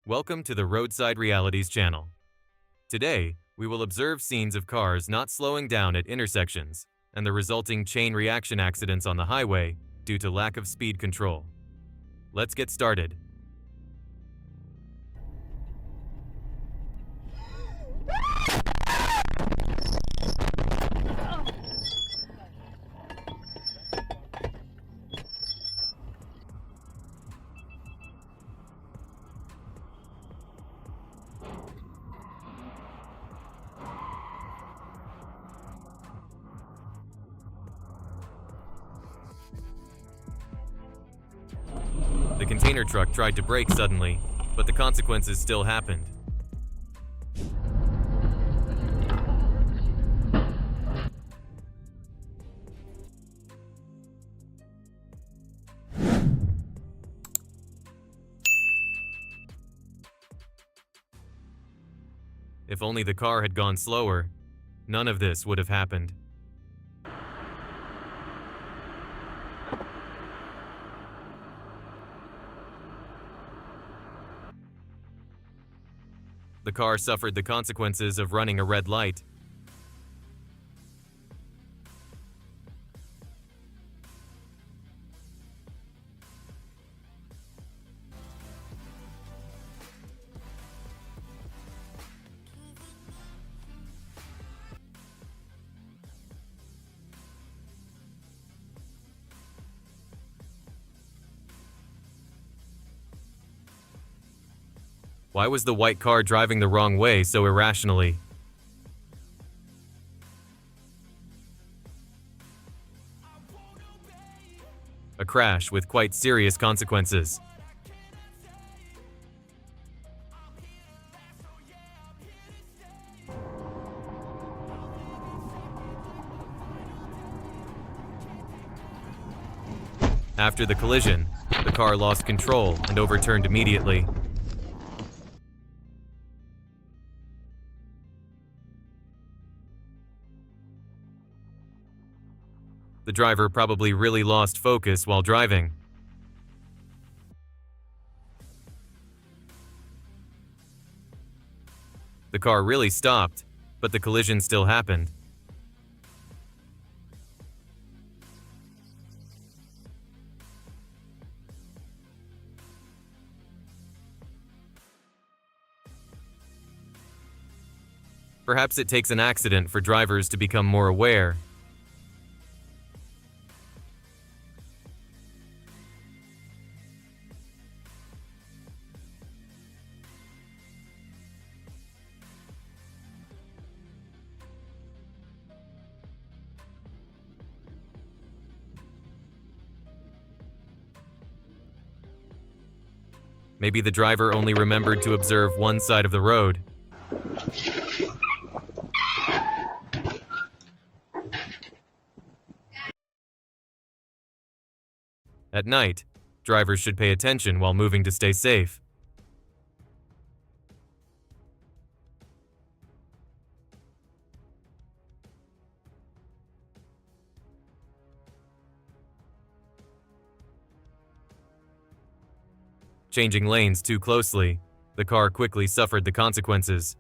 Welcome to the Roadside Realities channel. Today, we will observe scenes of cars not slowing down at intersections and the resulting chain reaction accidents on the highway due to lack of speed control. Let's get started. The container truck tried to brake suddenly, but the consequences still happened. If only the car had gone slower, none of this would have happened. The car suffered the consequences of running a red light. Why was the white car driving the wrong way so irrationally? A crash with quite serious consequences. After the collision, the car lost control and overturned immediately. The driver probably really lost focus while driving. The car really stopped, but the collision still happened. Perhaps it takes an accident for drivers to become more aware. Maybe the driver only remembered to observe one side of the road. At night, drivers should pay attention while moving to stay safe. Changing lanes too closely, the car quickly suffered the consequences.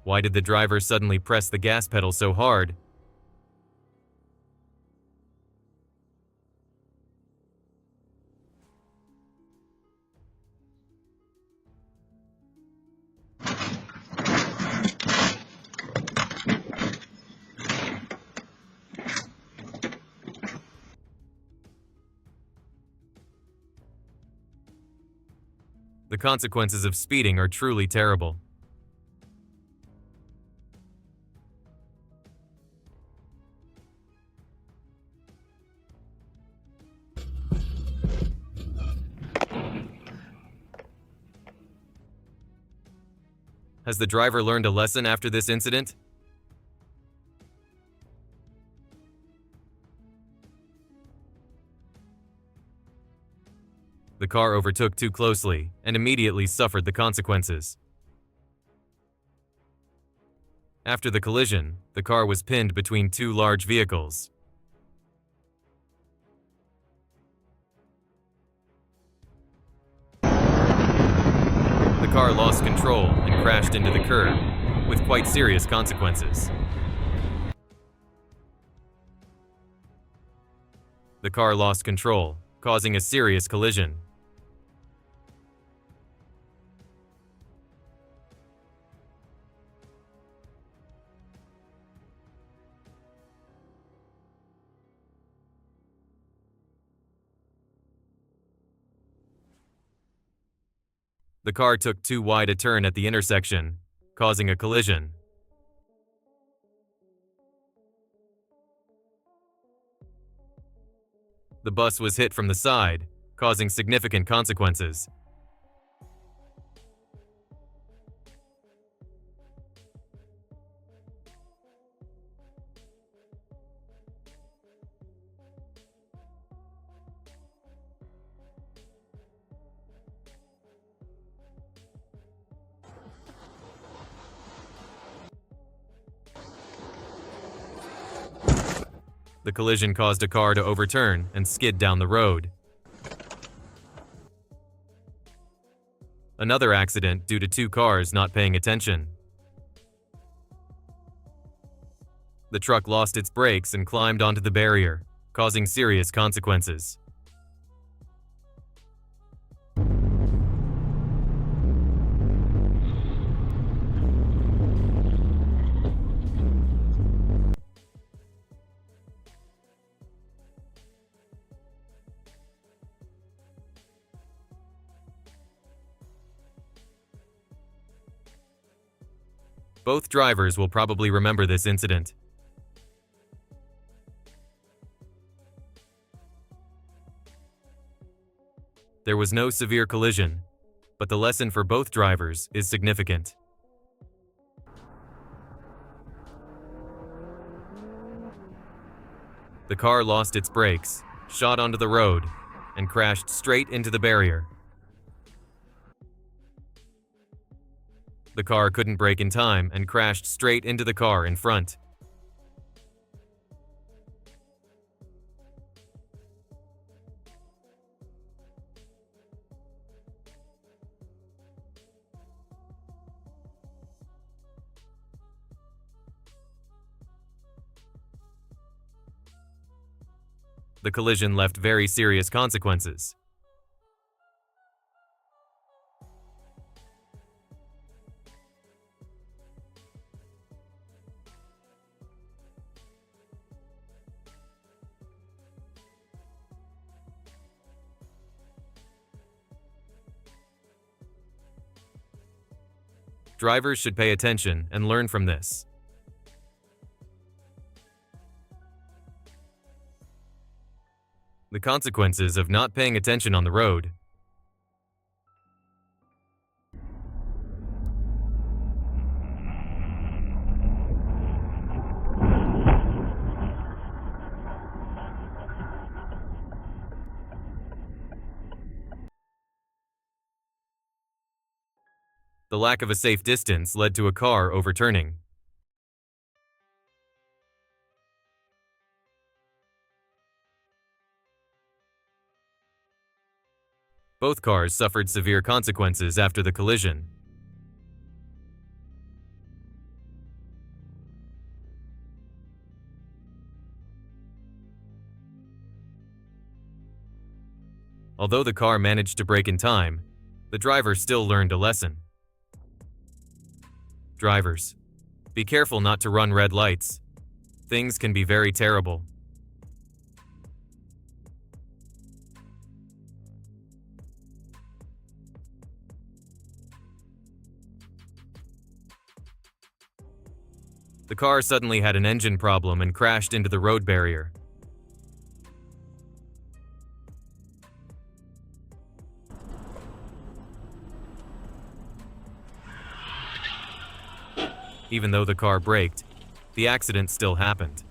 Why did the driver suddenly press the gas pedal so hard? The consequences of speeding are truly terrible. Has the driver learned a lesson after this incident? The car overtook too closely and immediately suffered the consequences. After the collision, the car was pinned between two large vehicles. The car lost control and crashed into the curb, with quite serious consequences. The car lost control, causing a serious collision. The car took too wide a turn at the intersection, causing a collision. The bus was hit from the side, causing significant consequences. The collision caused a car to overturn and skid down the road. Another accident due to two cars not paying attention. The truck lost its brakes and climbed onto the barrier, causing serious consequences. Both drivers will probably remember this incident. There was no severe collision, but the lesson for both drivers is significant. The car lost its brakes, shot onto the road, and crashed straight into the barrier. The car couldn't brake in time and crashed straight into the car in front. The collision left very serious consequences. Drivers should pay attention and learn from this. The consequences of not paying attention on the road. The lack of a safe distance led to a car overturning. Both cars suffered severe consequences after the collision. Although the car managed to brake in time, the driver still learned a lesson. Drivers, be careful not to run red lights. Things can be very terrible. The car suddenly had an engine problem and crashed into the road barrier. Even though the car braked, the accident still happened.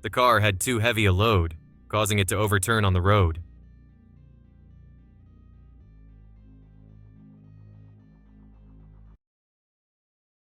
The car had too heavy a load, causing it to overturn on the road.